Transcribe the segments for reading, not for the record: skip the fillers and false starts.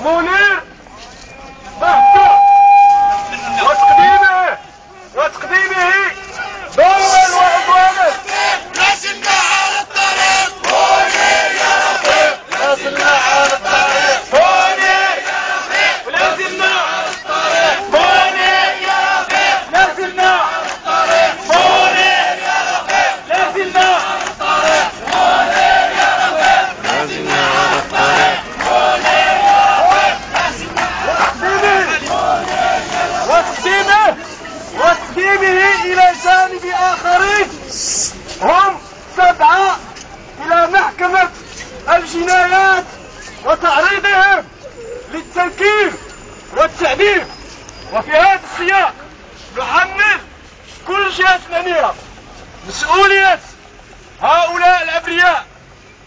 منير بحثه وتقديمه دول وعدوانا. لازلنا على الطريق منير يا رفيق، لازلنا على الطريق منير يا رفيق، لازلنا على الطريق منير يا رفيق، لازلنا على الطريق منير يا رفيق، لازلنا على الطريق منير يا رفيق، لازلنا على الطريق منير يا رفيق. وتقديمه إلى جانب آخرين هم 7 إلى محكمة الجنايات وتعريضهم للتنكيل والتعذيب. وفي هذا السياق نحمل كل جهة معنية مسؤولية هؤلاء الأبرياء،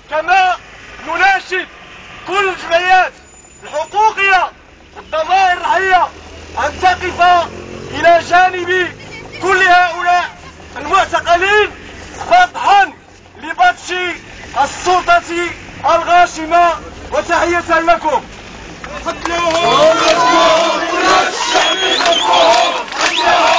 كما نناشد كل الجمعيات الحقوقية والضمائر الرعية أن تقف إلى جانب كل هؤلاء المعتقلين فتحا لبطش السلطة الغاشمة. وتحية لكم. قتلهم قتلهم الشعب قتلهم.